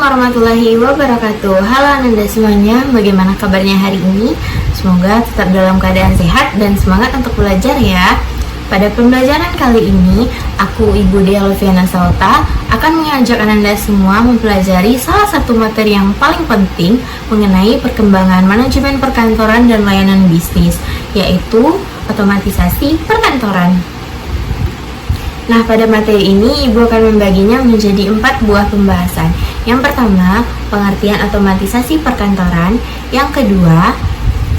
warahmatullahi wabarakatuh. Halo Ananda semuanya, bagaimana kabarnya hari ini? Semoga tetap dalam keadaan sehat dan semangat untuk belajar ya. Pada pembelajaran kali ini, aku Ibu Dea Lufiana Salta akan mengajak Ananda semua mempelajari salah satu materi yang paling penting mengenai perkembangan manajemen perkantoran dan layanan bisnis, yaitu otomatisasi perkantoran. Nah, pada materi ini Ibu akan membaginya menjadi 4 buah pembahasan. Yang pertama, pengertian otomatisasi perkantoran. Yang kedua,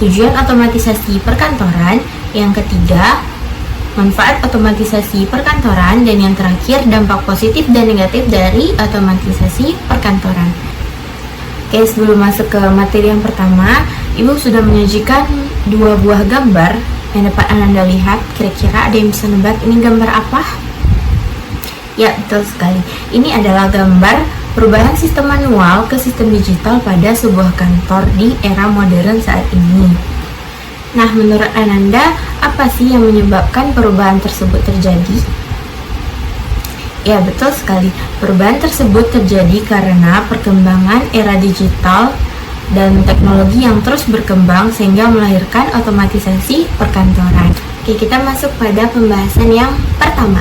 tujuan otomatisasi perkantoran. Yang ketiga, manfaat otomatisasi perkantoran. Dan yang terakhir, dampak positif dan negatif dari otomatisasi perkantoran. Oke, sebelum masuk ke materi yang pertama, Ibu sudah menyajikan 2 buah gambar yang dapat Ananda lihat. Kira-kira ada yang bisa nebak ini gambar apa? Ya, betul sekali. Ini adalah gambar perubahan sistem manual ke sistem digital pada sebuah kantor di era modern saat ini. Nah, menurut Ananda, apa sih yang menyebabkan perubahan tersebut terjadi? Ya, betul sekali. Perubahan tersebut terjadi karena perkembangan era digital dan teknologi yang terus berkembang sehingga melahirkan otomatisasi perkantoran. Oke, kita masuk pada pembahasan yang pertama,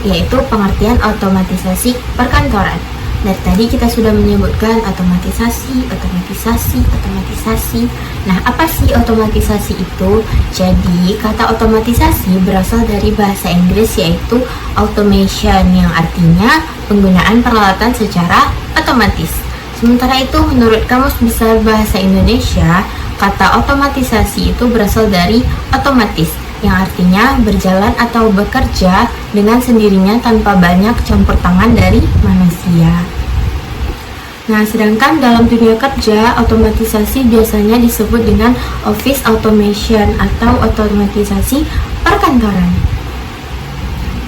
yaitu pengertian otomatisasi perkantoran. Dari tadi kita sudah menyebutkan otomatisasi. Nah, apa sih otomatisasi itu? Jadi, kata otomatisasi berasal dari bahasa Inggris yaitu automation, yang artinya penggunaan peralatan secara otomatis. Sementara itu, menurut Kamus Besar Bahasa Indonesia, kata otomatisasi itu berasal dari otomatis, yang artinya berjalan atau bekerja dengan sendirinya tanpa banyak campur tangan dari manusia. Nah, sedangkan dalam dunia kerja, otomatisasi biasanya disebut dengan office automation atau otomatisasi perkantoran.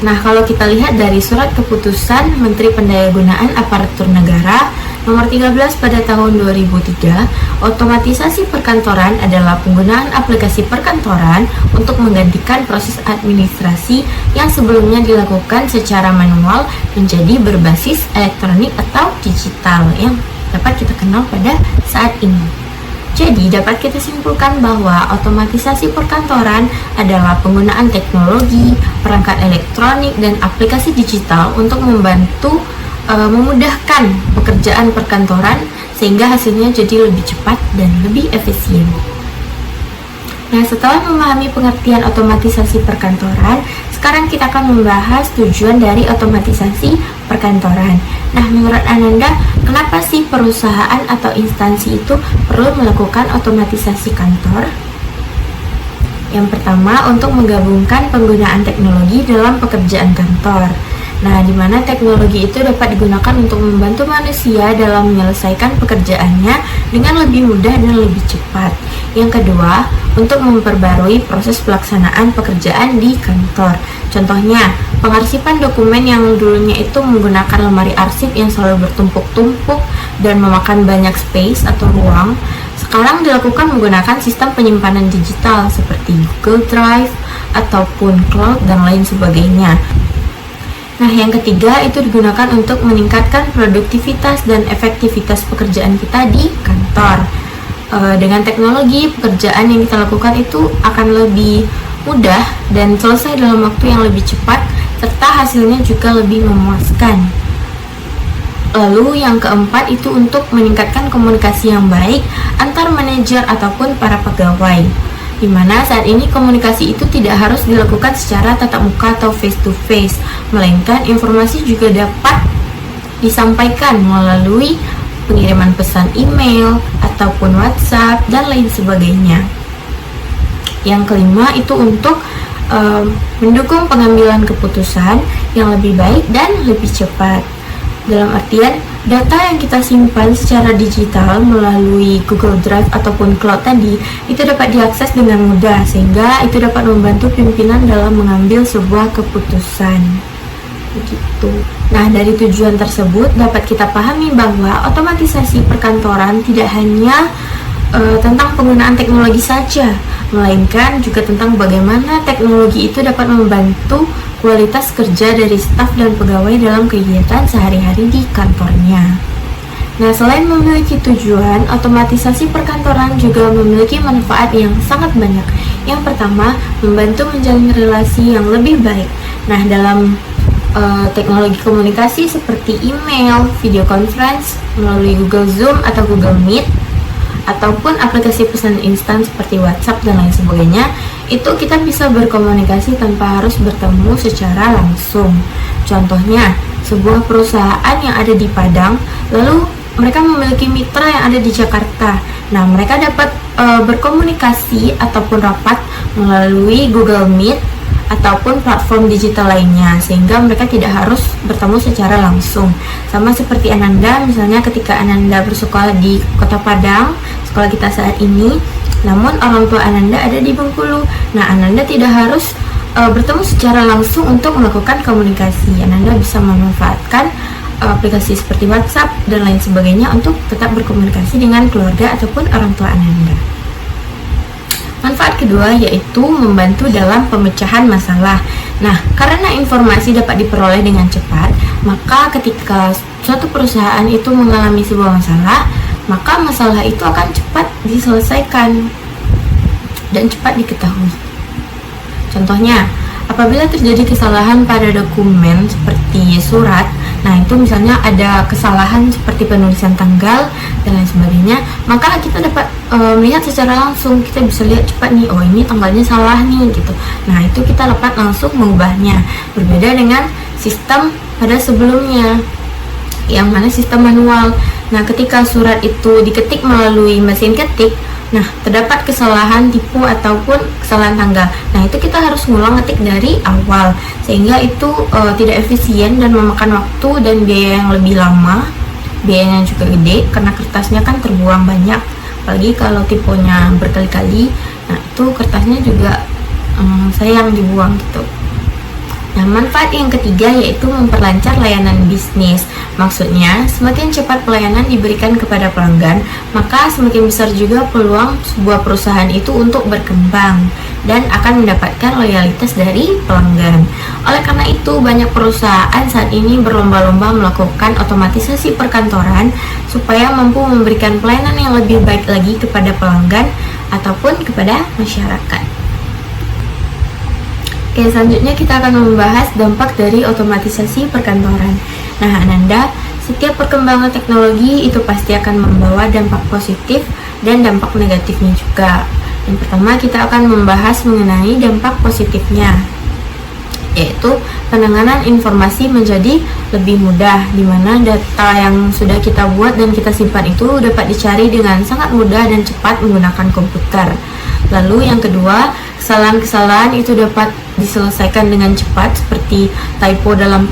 Nah, kalau kita lihat dari surat keputusan Menteri Pendayagunaan Aparatur Negara Nomor 13 pada tahun 2003, otomatisasi perkantoran adalah penggunaan aplikasi perkantoran untuk menggantikan proses administrasi yang sebelumnya dilakukan secara manual menjadi berbasis elektronik atau digital yang dapat kita kenal pada saat ini. Jadi, dapat kita simpulkan bahwa otomatisasi perkantoran adalah penggunaan teknologi, perangkat elektronik, dan aplikasi digital untuk memudahkan pekerjaan perkantoran sehingga hasilnya jadi lebih cepat dan lebih efisien. Nah, setelah memahami pengertian otomatisasi perkantoran, sekarang kita akan membahas tujuan dari otomatisasi perkantoran. Nah, menurut Ananda, kenapa sih perusahaan atau instansi itu perlu melakukan otomatisasi kantor? Yang pertama, untuk menggabungkan penggunaan teknologi dalam pekerjaan kantor. Nah, di mana teknologi itu dapat digunakan untuk membantu manusia dalam menyelesaikan pekerjaannya dengan lebih mudah dan lebih cepat. Yang kedua, untuk memperbarui proses pelaksanaan pekerjaan di kantor. Contohnya, pengarsipan dokumen yang dulunya itu menggunakan lemari arsip yang selalu bertumpuk-tumpuk dan memakan banyak space atau ruang, sekarang dilakukan menggunakan sistem penyimpanan digital seperti Google Drive ataupun cloud dan lain sebagainya. Nah, yang ketiga itu digunakan untuk meningkatkan produktivitas dan efektivitas pekerjaan kita di kantor. Dengan teknologi, pekerjaan yang kita lakukan itu akan lebih mudah dan selesai dalam waktu yang lebih cepat, serta hasilnya juga lebih memuaskan. Lalu yang keempat itu untuk meningkatkan komunikasi yang baik antar manajer ataupun para pegawai, di mana saat ini komunikasi itu tidak harus dilakukan secara tatap muka atau face to face, melainkan informasi juga dapat disampaikan melalui pengiriman pesan email ataupun WhatsApp dan lain sebagainya. Yang kelima itu untuk mendukung pengambilan keputusan yang lebih baik dan lebih cepat. Dalam artian, data yang kita simpan secara digital melalui Google Drive ataupun cloud tadi itu dapat diakses dengan mudah, sehingga itu dapat membantu pimpinan dalam mengambil sebuah keputusan. Begitu. Nah, dari tujuan tersebut dapat kita pahami bahwa otomatisasi perkantoran tidak hanya tentang penggunaan teknologi saja, melainkan juga tentang bagaimana teknologi itu dapat membantu kualitas kerja dari staf dan pegawai dalam kegiatan sehari-hari di kantornya. Nah, selain memiliki tujuan, otomatisasi perkantoran juga memiliki manfaat yang sangat banyak. Yang pertama, membantu menjalin relasi yang lebih baik. Nah, dalam teknologi komunikasi seperti email, video conference, melalui Google Zoom atau Google Meet, ataupun aplikasi pesan instan seperti WhatsApp dan lain sebagainya, itu kita bisa berkomunikasi tanpa harus bertemu secara langsung. Contohnya, sebuah perusahaan yang ada di Padang, lalu mereka memiliki mitra yang ada di Jakarta. Nah, mereka dapat berkomunikasi ataupun rapat melalui Google Meet ataupun platform digital lainnya, sehingga mereka tidak harus bertemu secara langsung. Sama seperti Ananda, misalnya ketika Ananda bersekolah di Kota Padang, sekolah kita saat ini, namun orang tua Ananda ada di Bengkulu. Nah, Ananda tidak harus bertemu secara langsung untuk melakukan komunikasi. Ananda bisa memanfaatkan aplikasi seperti WhatsApp dan lain sebagainya untuk tetap berkomunikasi dengan keluarga ataupun orang tua Ananda. Manfaat kedua yaitu membantu dalam pemecahan masalah. Nah, karena informasi dapat diperoleh dengan cepat, maka ketika suatu perusahaan itu mengalami sebuah masalah, maka masalah itu akan cepat diselesaikan dan cepat diketahui. Contohnya, apabila terjadi kesalahan pada dokumen seperti surat, nah itu misalnya ada kesalahan seperti penulisan tanggal dan lain sebagainya, maka kita dapat melihat secara langsung, kita bisa lihat cepat nih, oh ini tanggalnya salah nih gitu. Nah, itu kita dapat langsung mengubahnya. Berbeda dengan sistem pada sebelumnya, yang mana sistem manual. Nah, ketika surat itu diketik melalui mesin ketik, nah terdapat kesalahan tipu ataupun kesalahan tanggal. Nah, itu kita harus ngulang ngetik dari awal, sehingga itu tidak efisien dan memakan waktu dan biaya yang lebih lama. Biayanya juga gede karena kertasnya kan terbuang banyak, apalagi kalau tipenya berkali-kali. Nah, itu kertasnya juga sayang dibuang gitu. Nah, manfaat yang ketiga yaitu memperlancar layanan bisnis. Maksudnya, semakin cepat pelayanan diberikan kepada pelanggan, maka semakin besar juga peluang sebuah perusahaan itu untuk berkembang dan akan mendapatkan loyalitas dari pelanggan. Oleh karena itu, banyak perusahaan saat ini berlomba-lomba melakukan otomatisasi perkantoran supaya mampu memberikan pelayanan yang lebih baik lagi kepada pelanggan ataupun kepada masyarakat. Oke, selanjutnya kita akan membahas dampak dari otomatisasi perkantoran. Nah, Ananda, setiap perkembangan teknologi itu pasti akan membawa dampak positif dan dampak negatifnya juga. Yang pertama, kita akan membahas mengenai dampak positifnya, yaitu penanganan informasi menjadi lebih mudah, di mana data yang sudah kita buat dan kita simpan itu dapat dicari dengan sangat mudah dan cepat menggunakan komputer. Lalu yang kedua, kesalahan-kesalahan itu dapat diselesaikan dengan cepat seperti typo dalam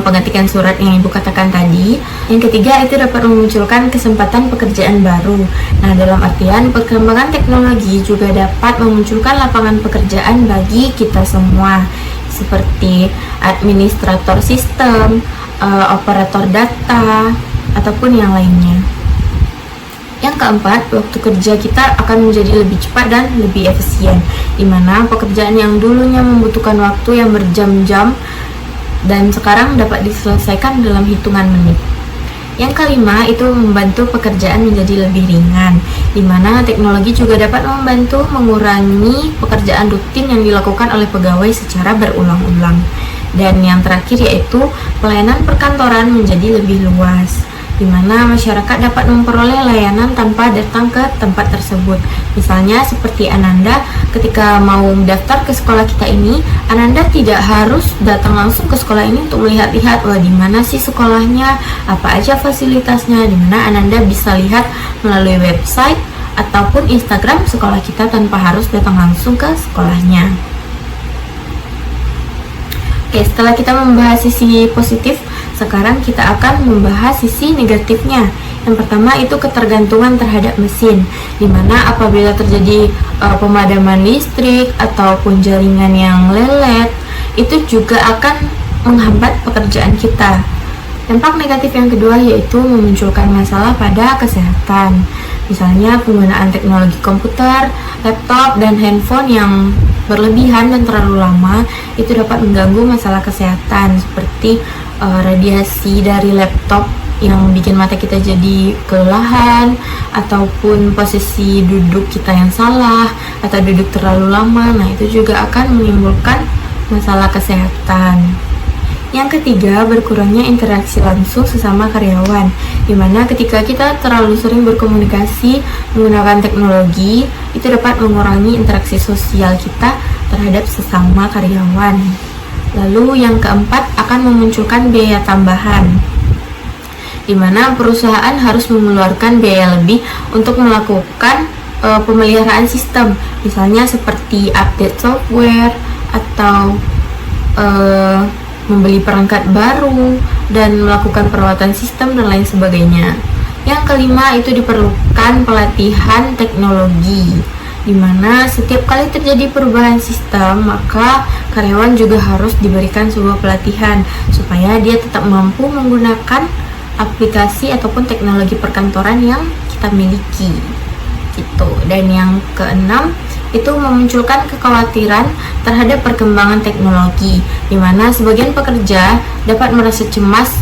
pengetikan surat yang Ibu katakan tadi. Yang ketiga, itu dapat memunculkan kesempatan pekerjaan baru. Nah, dalam artian perkembangan teknologi juga dapat memunculkan lapangan pekerjaan bagi kita semua, seperti administrator sistem, operator data, ataupun yang lainnya. Yang keempat, waktu kerja kita akan menjadi lebih cepat dan lebih efisien, di mana pekerjaan yang dulunya membutuhkan waktu yang berjam-jam dan sekarang dapat diselesaikan dalam hitungan menit. Yang kelima, itu membantu pekerjaan menjadi lebih ringan, di mana teknologi juga dapat membantu mengurangi pekerjaan rutin yang dilakukan oleh pegawai secara berulang-ulang. Dan yang terakhir yaitu pelayanan perkantoran menjadi lebih luas, di mana masyarakat dapat memperoleh layanan tanpa datang ke tempat tersebut. Misalnya seperti Ananda, ketika mau mendaftar ke sekolah kita ini, Ananda tidak harus datang langsung ke sekolah ini untuk melihat-lihat, wah di mana sih sekolahnya, apa aja fasilitasnya, di mana Ananda bisa lihat melalui website ataupun Instagram sekolah kita tanpa harus datang langsung ke sekolahnya. Oke, setelah kita membahas sisi positif, sekarang kita akan membahas sisi negatifnya. Yang pertama itu ketergantungan terhadap mesin, dimana apabila terjadi pemadaman listrik ataupun jaringan yang lelet, itu juga akan menghambat pekerjaan kita. Dampak negatif yang kedua yaitu memunculkan masalah pada kesehatan. Misalnya penggunaan teknologi komputer, laptop, dan handphone yang berlebihan dan terlalu lama itu dapat mengganggu masalah kesehatan seperti radiasi dari laptop yang bikin mata kita jadi kelelahan, ataupun posisi duduk kita yang salah, atau duduk terlalu lama. Nah, itu juga akan menimbulkan masalah kesehatan. Yang ketiga, berkurangnya interaksi langsung sesama karyawan, dimana ketika kita terlalu sering berkomunikasi menggunakan teknologi, itu dapat mengurangi interaksi sosial kita terhadap sesama karyawan. Lalu yang keempat, akan memunculkan biaya tambahan, di mana perusahaan harus mengeluarkan biaya lebih untuk melakukan pemeliharaan sistem, misalnya seperti update software atau membeli perangkat baru dan melakukan perawatan sistem dan lain sebagainya. Yang kelima, itu diperlukan pelatihan teknologi, di mana setiap kali terjadi perubahan sistem, maka karyawan juga harus diberikan sebuah pelatihan supaya dia tetap mampu menggunakan aplikasi ataupun teknologi perkantoran yang kita miliki gitu. Dan yang keenam, itu memunculkan kekhawatiran terhadap perkembangan teknologi, di mana sebagian pekerja dapat merasa cemas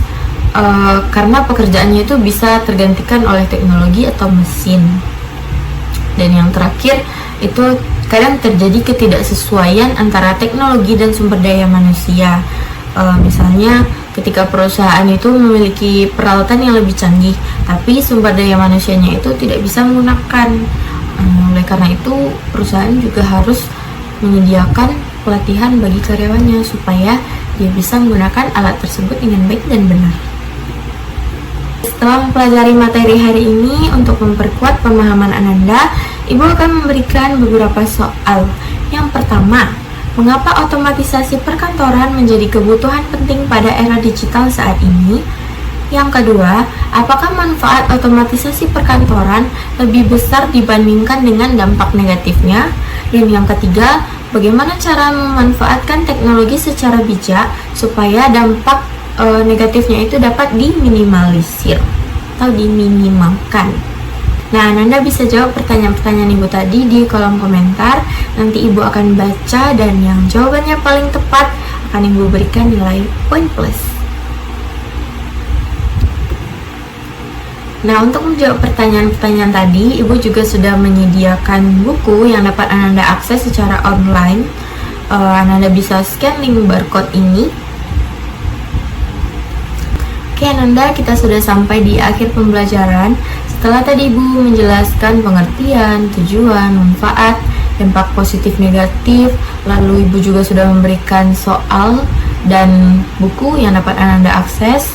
karena pekerjaannya itu bisa tergantikan oleh teknologi atau mesin. Dan yang terakhir, itu kadang terjadi ketidaksesuaian antara teknologi dan sumber daya manusia. Misalnya ketika perusahaan itu memiliki peralatan yang lebih canggih, tapi sumber daya manusianya itu tidak bisa menggunakan. Oleh karena itu, perusahaan juga harus menyediakan pelatihan bagi karyawannya supaya dia bisa menggunakan alat tersebut dengan baik dan benar. Setelah mempelajari materi hari ini, untuk memperkuat pemahaman Ananda, Ibu akan memberikan beberapa soal. Yang pertama, mengapa otomatisasi perkantoran menjadi kebutuhan penting pada era digital saat ini? Yang kedua, apakah manfaat otomatisasi perkantoran lebih besar dibandingkan dengan dampak negatifnya? Dan yang ketiga, bagaimana cara memanfaatkan teknologi secara bijak supaya dampak negatifnya itu dapat diminimalisir atau diminimalkan? Nah, Ananda bisa jawab pertanyaan-pertanyaan Ibu tadi di kolom komentar. Nanti Ibu akan baca dan yang jawabannya paling tepat akan Ibu berikan nilai poin plus. Nah, untuk menjawab pertanyaan-pertanyaan tadi, Ibu juga sudah menyediakan buku yang dapat Ananda akses secara online. Ananda bisa scan link barcode ini. Oke, Ananda, kita sudah sampai di akhir pembelajaran. Setelah tadi Ibu menjelaskan pengertian, tujuan, manfaat, dampak positif negatif, lalu Ibu juga sudah memberikan soal dan buku yang dapat Ananda akses.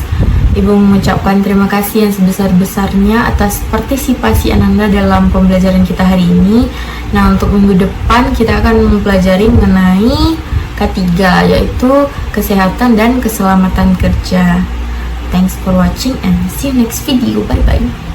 Ibu mengucapkan terima kasih yang sebesar-besarnya atas partisipasi Ananda dalam pembelajaran kita hari ini. Nah, untuk minggu depan kita akan mempelajari mengenai K3, yaitu kesehatan dan keselamatan kerja. Thanks for watching and see you next video. Bye bye.